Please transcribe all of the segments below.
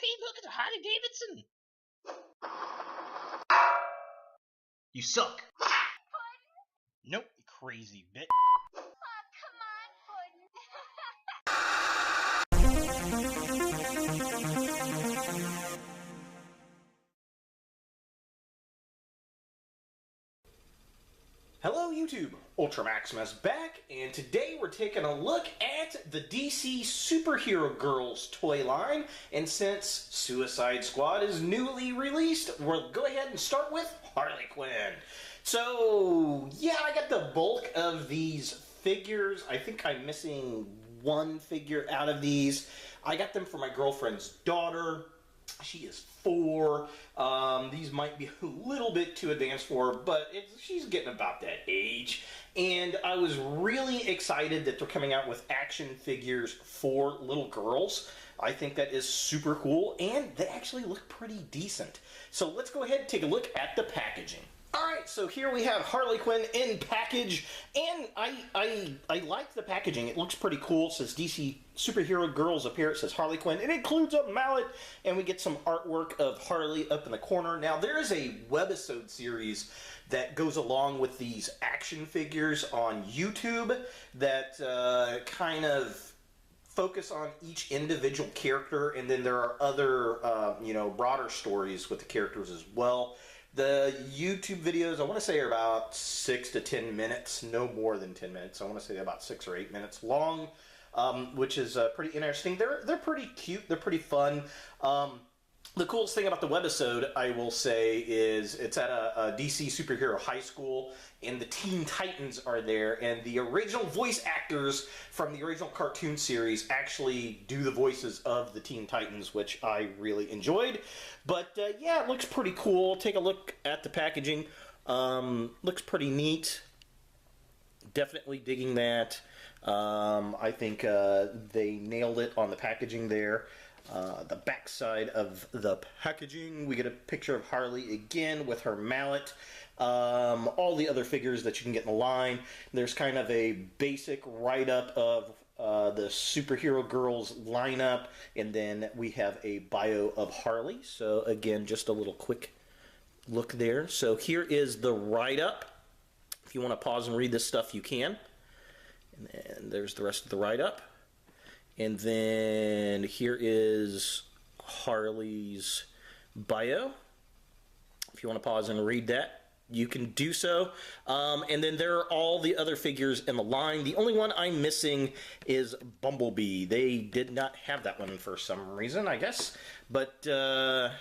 hey, look, it's a Harley Davidson. You suck. Nope, you crazy bitch. Oh, come on, Puddin'. Hello YouTube, Ultra Maximus back, and today we're taking a look at the DC Superhero Girls toy line, and since Suicide Squad is newly released, we'll go ahead and start with Harley Quinn. So, yeah, I got the bulk of these figures. I think I'm missing one figure out of these. I got them for my girlfriend's daughter. She is 4. These might be a little bit too advanced for her, but she's getting about that age. And I was really excited that they're coming out with action figures for little girls. I think that is super cool, and they actually look pretty decent. So let's go ahead and take a look at the packaging. Alright, so here we have Harley Quinn in package, and I like the packaging. It looks pretty cool. It says DC Superhero Girls up here. It says Harley Quinn. It includes a mallet, and we get some artwork of Harley up in the corner. Now, there is a webisode series that goes along with these action figures on YouTube that kind of focus on each individual character, and then there are other, broader stories with the characters as well. The YouTube videos, I want to say, are about 6 to 10 minutes, no more than 10 minutes. I want to say they're about 6 or 8 minutes long, which is pretty interesting. They're pretty cute. They're pretty fun. The coolest thing about the webisode, I will say, is it's at a DC superhero high school, and the Teen Titans are there, and the original voice actors from the original cartoon series actually do the voices of the Teen Titans, which I really enjoyed. But yeah, it looks pretty cool. Take a look at the packaging. Looks pretty neat. Definitely digging that. I think they nailed it on the packaging there. The back side of the packaging, we get a picture of Harley again with her mallet. All the other figures that you can get in the line. There's kind of a basic write-up of the Superhero Girls lineup, and then we have a bio of Harley. So again, just a little quick look there. So here is the write-up. If you want to pause and read this stuff, you can. And there's the rest of the write-up. And then here is Harley's bio. If you want to pause and read that, you can do so. And then there are all the other figures in the line. The only one I'm missing is Bumblebee. They did not have that one for some reason, I guess. But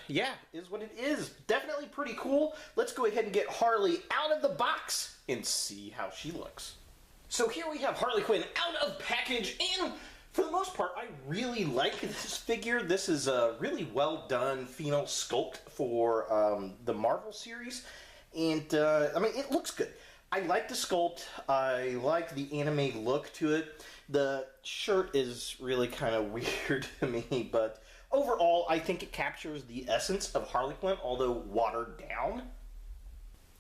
yeah, is what it is. Definitely pretty cool. Let's go ahead and get Harley out of the box and see how she looks. So here we have Harley Quinn out of package, and for the most part, I really like this figure. This is a really well done female sculpt for the Marvel series. And, I mean, it looks good. I like the sculpt. I like the anime look to it. The shirt is really kind of weird to me, but overall, I think it captures the essence of Harley Quinn, although watered down.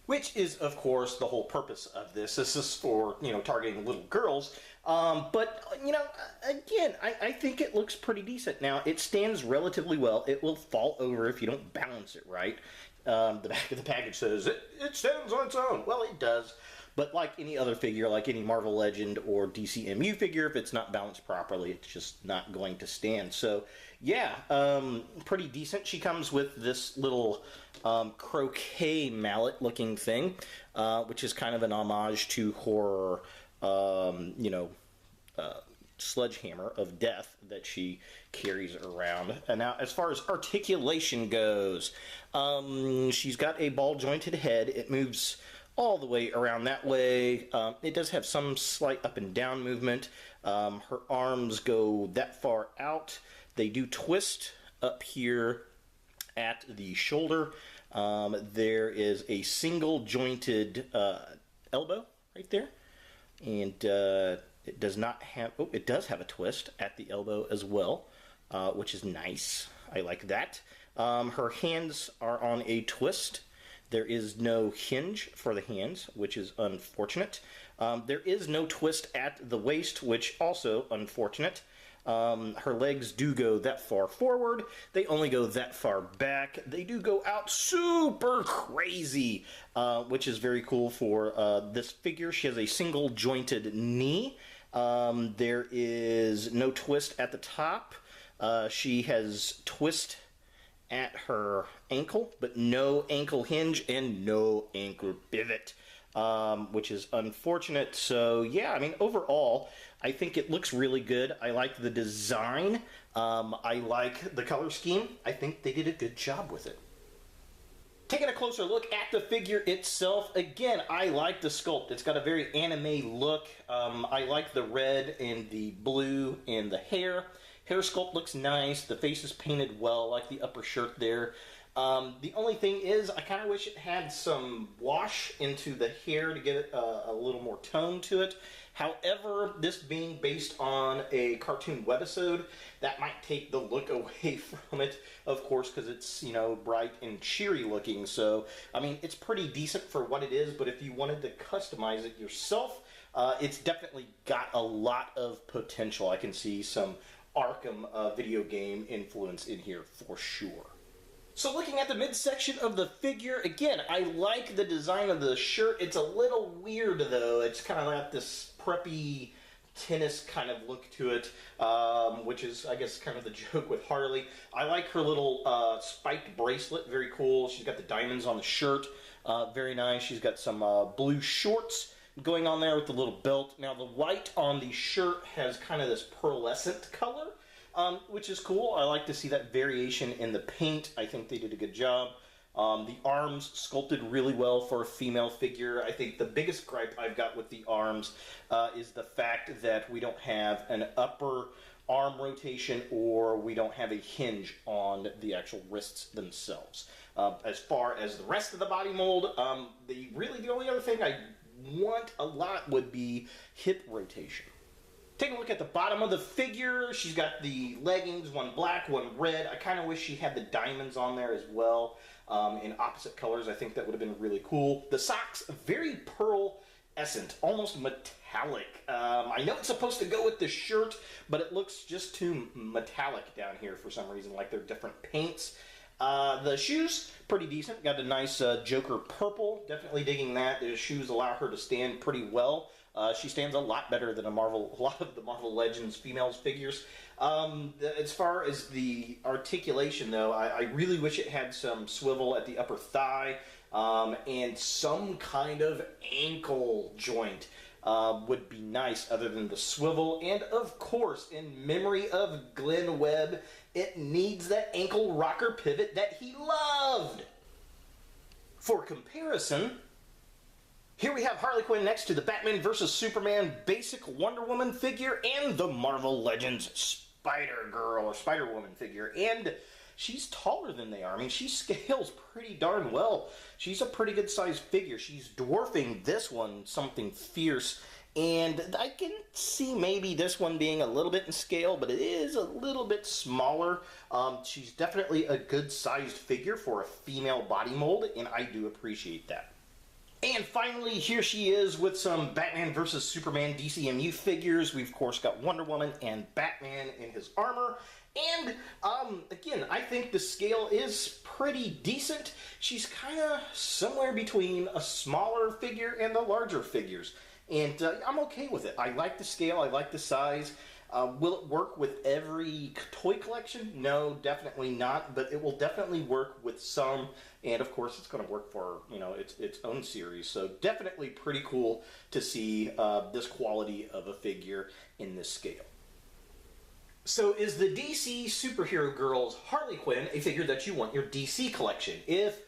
Which is, of course, the whole purpose of this. This is for, targeting little girls. But, again, I think it looks pretty decent. Now, it stands relatively well. It will fall over if you don't balance it right. The back of the package says, it stands on its own. Well, it does. But like any other figure, like any Marvel Legend or DCMU figure, if it's not balanced properly, it's just not going to stand. So, yeah, pretty decent. She comes with this little croquet mallet-looking thing, which is kind of an homage to her, sledgehammer of death that she carries around. And now, as far as articulation goes, she's got a ball-jointed head. It moves all the way around that way. It does have some slight up and down movement. Her arms go that far out. They do twist up here at the shoulder. There is a single jointed elbow right there. And it does not have, it does have a twist at the elbow as well, which is nice. I like that. Her hands are on a twist. There is no hinge for the hands, which is unfortunate. There is no twist at the waist, which also unfortunate. Her legs do go that far forward. They only go that far back. They do go out super crazy, which is very cool for this figure. She has a single jointed knee. There is no twist at the top. She has twist at her ankle, but no ankle hinge and no ankle pivot, which is unfortunate. So yeah, I mean, overall, I think it looks really good. I like the design. I like the color scheme. I think they did a good job with it. Taking a closer look at the figure itself, again, I like the sculpt. It's got a very anime look. I like the red and the blue and the hair. Hair sculpt looks nice. The face is painted well, like the upper shirt there. The only thing is, I kind of wish it had some wash into the hair to get it a little more tone to it. However, this being based on a cartoon webisode, that might take the look away from it, of course, because it's, you know, bright and cheery looking. So, I mean, it's pretty decent for what it is, but if you wanted to customize it yourself, it's definitely got a lot of potential. I can see some Arkham video game influence in here for sure. So looking at the midsection of the figure, again, I like the design of the shirt. It's a little weird, though. It's kind of got this preppy tennis kind of look to it, which is, I guess, kind of the joke with Harley. I like her little spiked bracelet. Very cool. She's got the diamonds on the shirt. Very nice. She's got some blue shorts going on there with the little belt. Now, the white on the shirt has kind of this pearlescent color, which is cool. I like to see that variation in the paint. I think they did a good job. The arms sculpted really well for a female figure. I think the biggest gripe I've got with the arms is the fact that we don't have an upper arm rotation, or we don't have a hinge on the actual wrists themselves. As far as the rest of the body mold, the only other thing I want a lot would be hip rotation. Taking a look at the bottom of the figure, she's got the leggings, one black, one red. I kind of wish she had the diamonds on there as well, in opposite colors. I think that would have been really cool. The socks, very pearl-escent, almost metallic. I know it's supposed to go with the shirt, but it looks just too metallic down here for some reason, like they're different paints. The shoes, pretty decent. Got a nice Joker purple. Definitely digging that. The shoes allow her to stand pretty well. She stands a lot better than a lot of the Marvel Legends females figures. As far as the articulation, though, I really wish it had some swivel at the upper thigh and some kind of ankle joint. Would be nice other than the swivel. And of course, in memory of Glenn Webb, it needs that ankle rocker pivot that he loved. For comparison, here we have Harley Quinn next to the Batman vs. Superman basic Wonder Woman figure and the Marvel Legends Spider-Girl or Spider-Woman figure. And she's taller than they are. I mean, she scales pretty darn well. She's a pretty good sized figure. She's dwarfing this one something fierce. And I can see maybe this one being a little bit in scale, but it is a little bit smaller. She's definitely a good sized figure for a female body mold, and I do appreciate that. And finally, here she is with some Batman vs. Superman DCMU figures. We've, of course, got Wonder Woman and Batman in his armor. And, again, I think the scale is pretty decent. She's kind of somewhere between a smaller figure and the larger figures. And I'm okay with it. I like the scale. I like the size. Will it work with every toy collection? No, definitely not. But it will definitely work with some. And, of course, it's going to work for, you know, its own series. So definitely pretty cool to see this quality of a figure in this scale. So is the DC Superhero Girls Harley Quinn a figure that you want your DC collection? If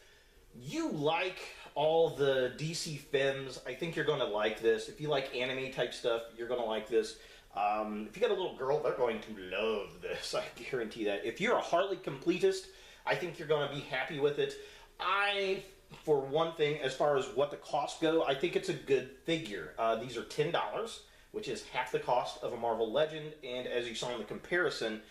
you like all the DC femmes, I think you're going to like this. If you like anime type stuff, you're going to like this. If you got a little girl, they're going to love this. I guarantee that. If you're a Harley completist, I think you're going to be happy with it. For one thing, as far as what the costs go, I think it's a good figure. These are $10 which is half the cost of a Marvel Legend, and as you saw in the comparison,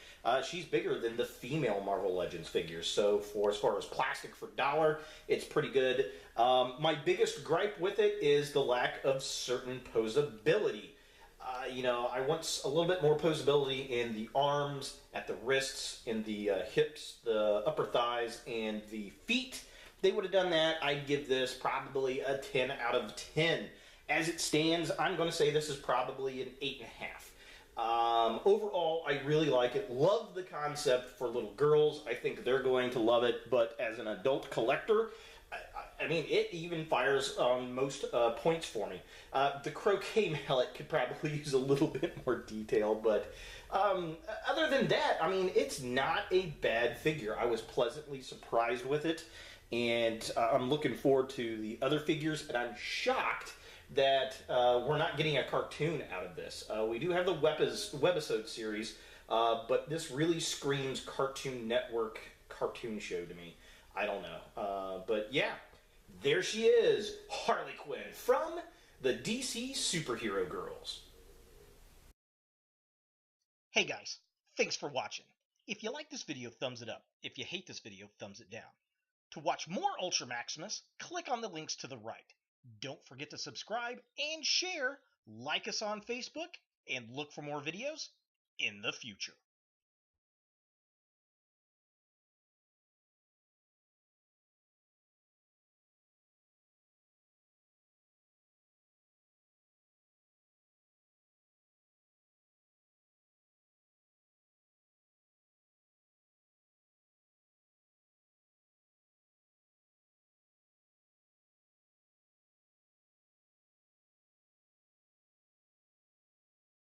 she's bigger than the female Marvel Legends figures. So as far as plastic for dollar, it's pretty good. My biggest gripe with it is the lack of certain posability. I want a little bit more posability in the arms, at the wrists, in the hips, the upper thighs, and the feet. If they would have done that, I'd give this probably a 10 out of 10. As it stands, I'm going to say this is probably an 8.5. Overall, I really like it. Love the concept for little girls. I think they're going to love it, but as an adult collector, I mean, it even fires on most points for me. The croquet mallet could probably use a little bit more detail, but other than that, I mean, it's not a bad figure. I was pleasantly surprised with it, and I'm looking forward to the other figures, and I'm shocked that we're not getting a cartoon out of this. We do have the webisode series, but this really screams Cartoon Network cartoon show to me. I don't know. But yeah, there she is, Harley Quinn from the DC Superhero Girls. Hey guys, thanks for watching. If you like this video, thumbs it up. If you hate this video, thumbs it down. To watch more Ultra Maximus, click on the links to the right. Don't forget to subscribe and share, like us on Facebook, and look for more videos in the future.